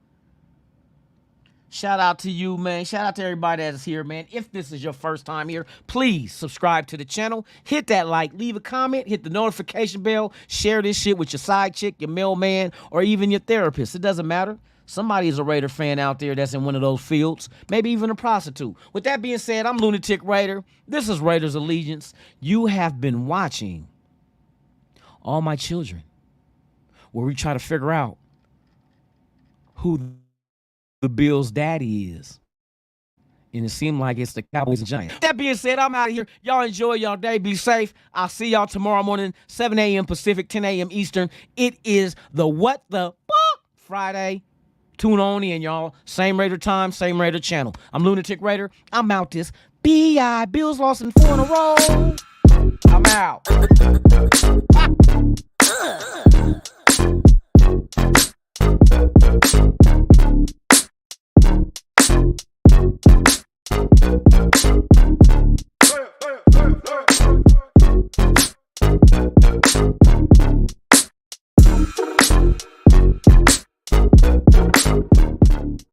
Shout out to you, man. Shout out to everybody that is here, man. If this is your first time here, please subscribe to the channel. Hit that like, leave a comment, hit the notification bell, share this shit with your side chick, your mailman, or even your therapist. It doesn't matter. Somebody is a Raider fan out there that's in one of those fields, maybe even a prostitute. With that being said, I'm Lunatic Raider. This is Raiders Allegiance. You have been watching All My Children, where we try to figure out who the Bills' daddy is. And it seemed like it's the Cowboys and Giants. That being said, I'm out of here. Y'all enjoy y'all day. Be safe. I'll see y'all tomorrow morning, 7 a.m. Pacific, 10 a.m. Eastern. It is the What the Fuck Friday. Tune on in, y'all. Same Raider time, same Raider channel. I'm Lunatic Raider. I'm out this. B.I. Bills lost in 4 in a row. I'm out. Hey, hey, hey, hey, hey.